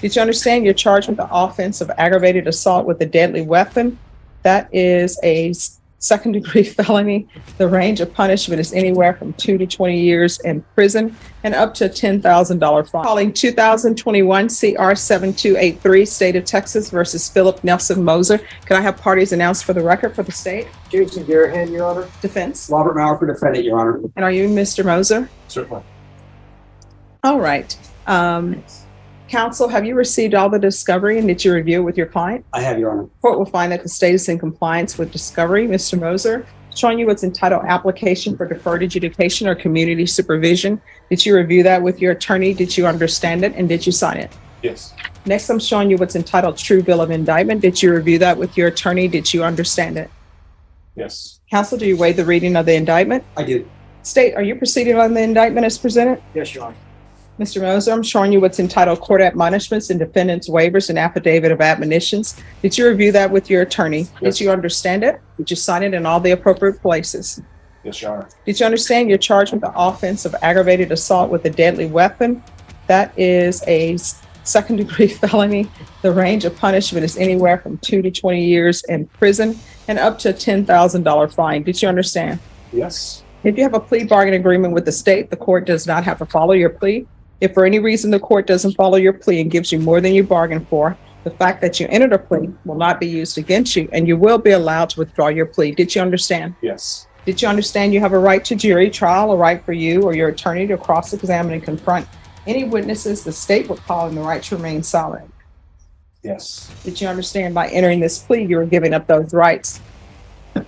Did you understand you're charged with the offense of aggravated assault with a deadly weapon? That is a second-degree felony. The range of punishment is anywhere from 2 to 20 years in prison and up to a $10,000 fine. Calling 2021 CR 7283, State of Texas versus Philip Nelson Moser. Can I have parties announced for the record for the state? Jason Garahan, Your Honor. Defense. Robert Maurer for defendant, Your Honor. And are you Mr. Moser? Certainly. All right. Counsel, have you received all the discovery and did you review it with your client? I have, Your Honor. Court will find that the state is in compliance with discovery. Mr. Moser, showing you what's entitled application for deferred adjudication or community supervision. Did you review that with your attorney? Did you understand it? And did you sign it? Yes. Next, I'm showing you what's entitled true bill of indictment. Did you review that with your attorney? Did you understand it? Yes. Counsel, do you waive the reading of the indictment? I did. State, are you proceeding on the indictment as presented? Yes, Your Honor. Mr. Moser, I'm showing you what's entitled court admonishments and defendant's waivers and affidavit of admonitions. Did you review that with your attorney? Yes. Did you understand it? Did you sign it in all the appropriate places? Yes, Your Honor. Did you understand you're charged with the offense of aggravated assault with a deadly weapon? That is a second-degree felony. The range of punishment is anywhere from 2 to 20 years in prison and up to a $10,000 fine. Did you understand? Yes. If you have a plea bargain agreement with the state, the court does not have to follow your plea. If for any reason the court doesn't follow your plea and gives you more than you bargained for, the fact that you entered a plea will not be used against you and you will be allowed to withdraw your plea. Did you understand? Yes. Did you understand you have a right to jury trial, a right for you or your attorney to cross-examine and confront any witnesses the state would call and the right to remain silent? Yes. Did you understand by entering this plea you were giving up those rights?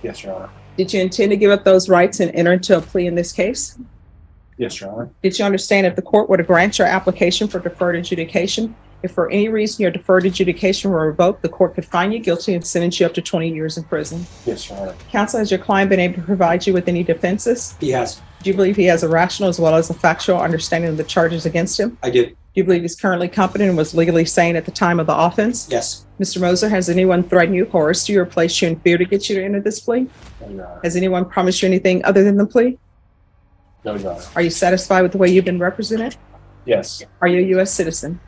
Yes, Your Honor. Did you intend to give up those rights and enter into a plea in this case? Yes, Your Honor. Did you understand if the court were to grant your application for deferred adjudication, if for any reason your deferred adjudication were revoked, the court could find you guilty and sentence you up to 20 years in prison? Yes, Your Honor. Counsel, has your client been able to provide you with any defenses? He has. Do you believe he has a rational as well as a factual understanding of the charges against him? I did. Do you believe he's currently competent and was legally sane at the time of the offense? Yes. Mr. Moser, has anyone threatened you, coerced you, or placed you in fear to get you to enter this plea? No, Your Honor. Has anyone promised you anything other than the plea? No, Your Honor. Are you satisfied with the way you've been represented? Yes. Are you a U.S. citizen?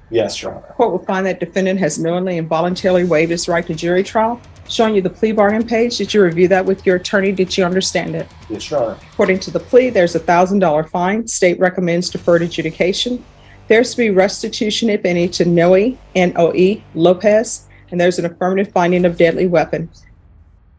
Yes, Your Honor. Court will find that defendant has knowingly and voluntarily waived his right to jury trial. Showing you the plea bargain page. Did you review that with your attorney? Did you understand it? Yes, Your Honor. According to the plea, there's a $1,000 fine. State recommends deferred adjudication. There's to be restitution, if any, to Noe, N-O-E, Lopez, and there's an affirmative finding of deadly weapon.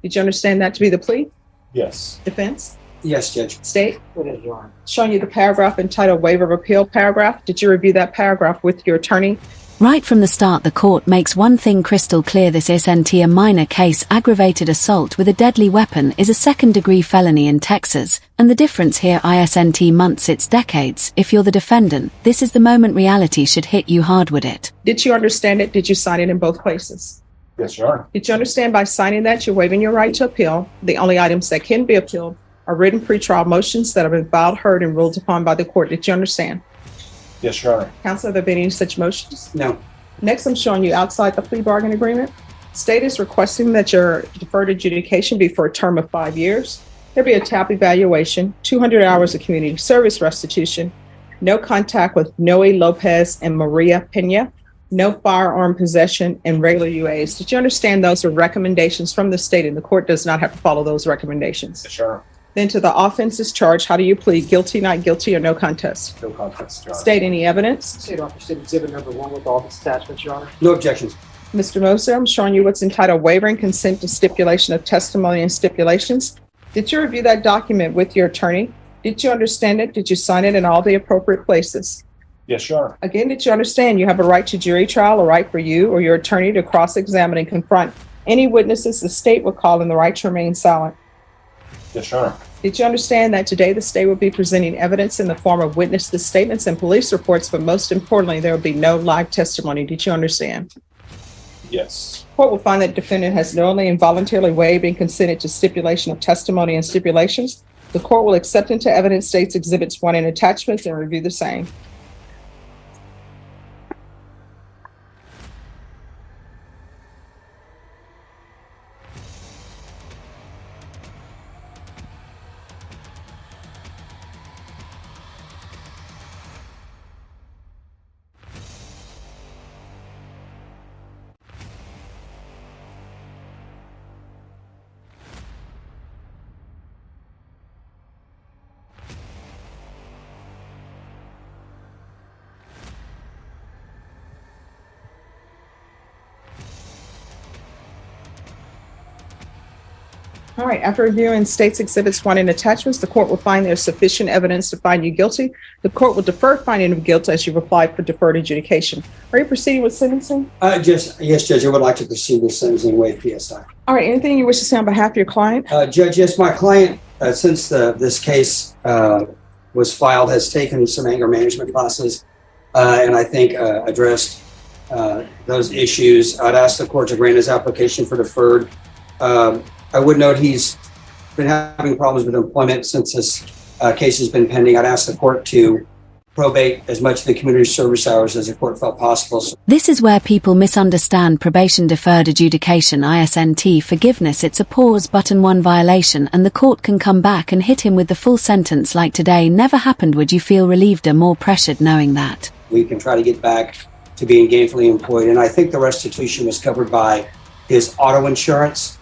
Did you understand that to be the plea? Yes. Defense? Yes, Judge. State? It is, Your Honor. Showing you the paragraph entitled waiver of appeal paragraph. Did you review that paragraph with your attorney? Right from the start, the court makes one thing crystal clear: this isn't a minor case. Aggravated assault with a deadly weapon is a second-degree felony in Texas, and the difference here isn't months, it's decades. If you're the defendant, this is the moment reality should hit you hard with it. Did you understand it? Did you sign it in both places? Yes, Your Honor. Did you understand by signing that you're waiving your right to appeal? The only items that can be appealed are written pretrial motions that have been filed, heard, and ruled upon by the court. Did you understand? Yes, Your Honor. Counsel, have there been any such motions? No. Next, I'm showing you outside the plea bargain agreement. State is requesting that your deferred adjudication be for a term of 5 years. There'll be a TAP evaluation, 200 hours of community service restitution, no contact with Noe Lopez and Maria Pena, no firearm possession, and regular UAs. Did you understand those are recommendations from the state and the court does not have to follow those recommendations? Yes, Your Honor. Then to the offenses charged, how do you plead? Guilty, not guilty, or no contest? No contest, Your Honor. State any evidence? State officer exhibit number 1 with all its attachments, Your Honor. No objections. Mr. Moser, I'm showing you what's entitled waiver and consent to stipulation of testimony and stipulations. Did you review that document with your attorney? Did you understand it? Did you sign it in all the appropriate places? Yes, Your Honor. Again, did you understand you have a right to jury trial, a right for you or your attorney to cross-examine and confront any witnesses the state would call and the right to remain silent? Yes, Your Honor. Did you understand that today the state will be presenting evidence in the form of witness statements and police reports, but most importantly, there will be no live testimony? Did you understand? Yes. Court will find that defendant has knowingly and voluntarily waived and consented to stipulation of testimony and stipulations. The court will accept into evidence states exhibits 1 and attachments and review the same. All right, after reviewing state's exhibits 1 and attachments, the court will find there's sufficient evidence to find you guilty. The court will defer finding of guilt as you've applied for deferred adjudication. Are you proceeding with sentencing? Yes, Judge, I would like to proceed with sentencing waive PSI. All right, anything you wish to say on behalf of your client? Judge, yes, my client, since this case was filed, has taken some anger management classes and I think addressed those issues. I'd ask the court to grant his application for deferred. I would note he's been having problems with employment since this case has been pending. I'd ask the court to probate as much of the community service hours as the court felt possible. This is where people misunderstand probation deferred adjudication ISNT forgiveness. It's a pause button 1 violation and the court can come back and hit him with the full sentence like today never happened. Would you feel relieved or more pressured knowing that? We can try to get back to being gainfully employed. And I think the restitution was covered by his auto insurance.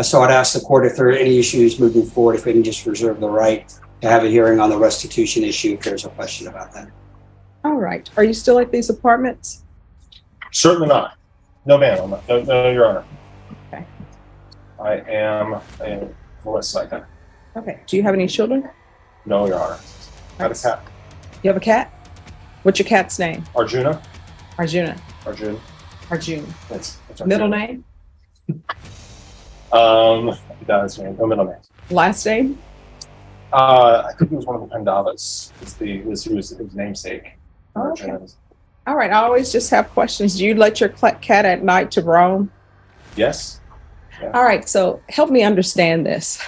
So I'd ask the court if there are any issues moving forward, if we can just reserve the right to have a hearing on the restitution issue if there's a question about that. All right, are you still at these apartments? Certainly not. No, ma'am. I'm not. No, Your Honor. Okay. I am a West Side guy. Okay, do you have any children? No, Your Honor. I have a cat. You have a cat? What's your cat's name? Arjuna. Arjuna. Arjun. Arjun. That's Middle name? That's no middle name. Last name? I think he was one of the Pandavas. He was his namesake. Oh, okay. All right, I always just have questions. Do you let your cat at night to roam? Yes. Yeah. All right, so help me understand this.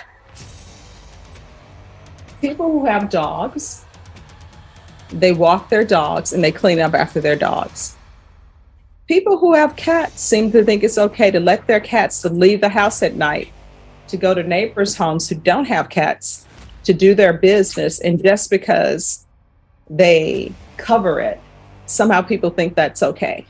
People who have dogs, they walk their dogs and they clean up after their dogs. People who have cats seem to think it's okay to let their cats to leave the house at night, to go to neighbors' homes who don't have cats, to do their business, and just because they cover it, somehow people think that's okay.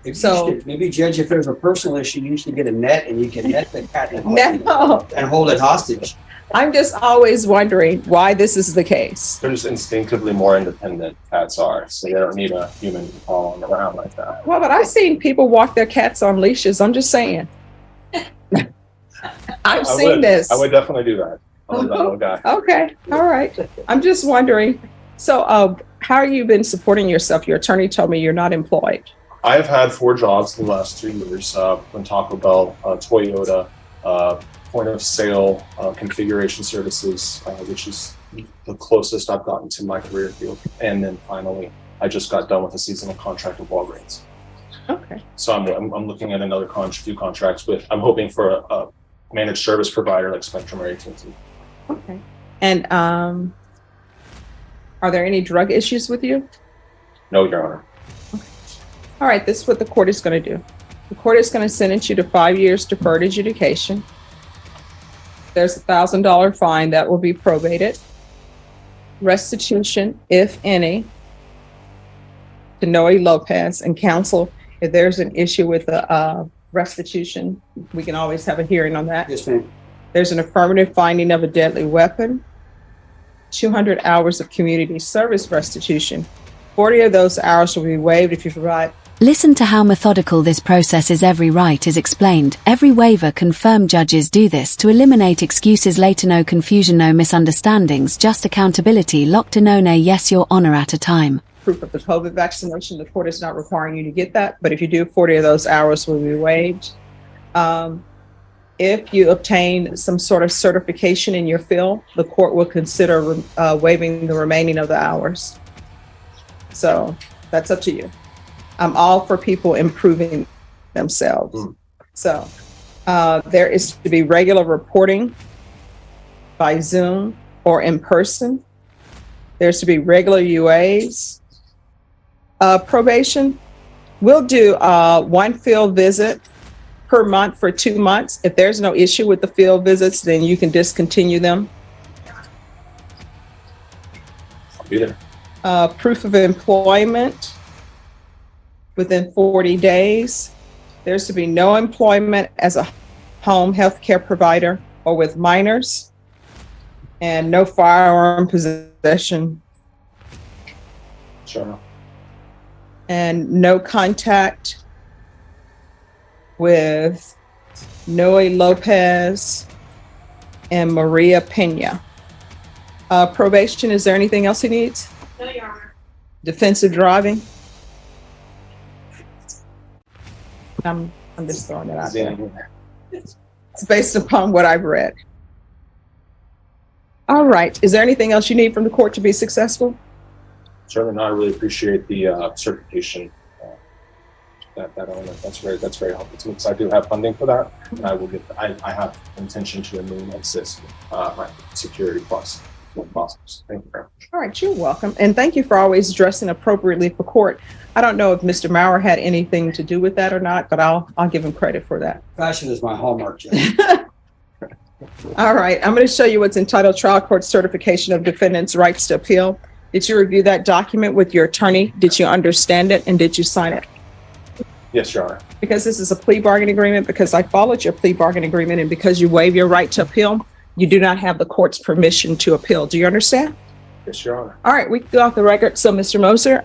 Maybe, Judge, if there's a personal issue, you usually get a net and you can net the cat and hold it hostage. I'm just always wondering why this is the case. They're just instinctively more independent, cats are, so they don't need a human to follow them around like that. Well, but I've seen people walk their cats on leashes. I'm just saying. I've seen this. I would definitely do that. I'm that little guy. Okay, all right. I'm just wondering. So, how have you been supporting yourself? Your attorney told me you're not employed. I have had 4 jobs in the last 2 years. From Taco Bell, Toyota, point of sale, configuration services, which is the closest I've gotten to my career field. And then finally, I just got done with a seasonal contract with Walgreens. Okay. So I'm looking at another few contracts with. I'm hoping for a managed service provider like Spectrum or AT&T. Okay. And are there any drug issues with you? No, Your Honor. Okay. All right. This is what the court is going to do. The court is going to sentence you to 5 years deferred adjudication. There's a $1,000 fine that will be probated. Restitution, if any, to Noe Lopez, and counsel. If there's an issue with the restitution, we can always have a hearing on that. Yes, ma'am. There's an affirmative finding of a deadly weapon, 200 hours of community service restitution. 40 of those hours will be waived if you provide. Listen to how methodical this process is. Every right is explained. Every waiver confirmed. Judges do this to eliminate excuses later. No confusion, no misunderstandings, just accountability. Locked in on a yes, Your Honor at a time. Proof of the COVID vaccination. The court is not requiring you to get that, but if you do, 40 of those hours will be waived. If you obtain some sort of certification in your field, the court will consider waiving the remaining of the hours. So that's up to you. I'm all for people improving themselves. So there is to be regular reporting by Zoom or in person. There's to be regular UAs. Probation, we'll do 1 field visit per month for 2 months. If there's no issue with the field visits, then you can discontinue them. I'll be there. Proof of employment within 40 days. There's to be no employment as a home health care provider or with minors, and no firearm possession, Sure. and no contact with Noe Lopez and Maria Pena. Probation, is there anything else he needs? No, Your Honor. Defensive driving? I'm just throwing it out there. It's based upon what I've read. All right. Is there anything else you need from the court to be successful? Chairman, I really appreciate the certification. That element. That's very helpful to me because I do have funding for that, and I will get. I have intention to renew and assist my security plus when possible. Thank you very much. All right, you're welcome. And thank you for always dressing appropriately for court. I don't know if Mr. Maurer had anything to do with that or not, but I'll give him credit for that. Fashion is my hallmark, Judge. All right, I'm going to show you what's entitled Trial Court Certification of Defendant's Rights to Appeal. Did you review that document with your attorney? Did you understand it, and did you sign it? Yes, Your Honor. Because this is a plea bargain agreement, because I followed your plea bargain agreement, and because you waive your right to appeal, you do not have the court's permission to appeal. Do you understand? Yes, Your Honor. All right, we can go off the record. So, Mr. Moser,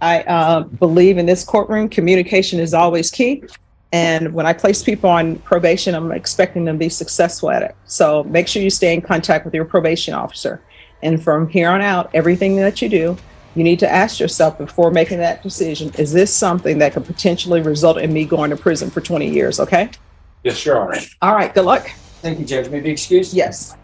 I believe in this courtroom, communication is always key. And when I place people on probation, I'm expecting them to be successful at it. So make sure you stay in contact with your probation officer. And from here on out, everything that you do, you need to ask yourself before making that decision, is this something that could potentially result in me going to prison for 20 years? Okay. Yes, Your Honor. All right. Good luck. Thank you, Judge. May I be excused? Yes.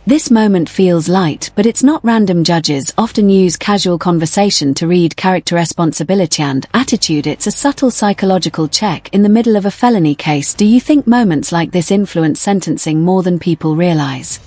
This moment feels light, but it's not random. Judges often use casual conversation to read character, responsibility, and attitude. It's a subtle psychological check in the middle of a felony case. Do you think moments like this influence sentencing more than people realize?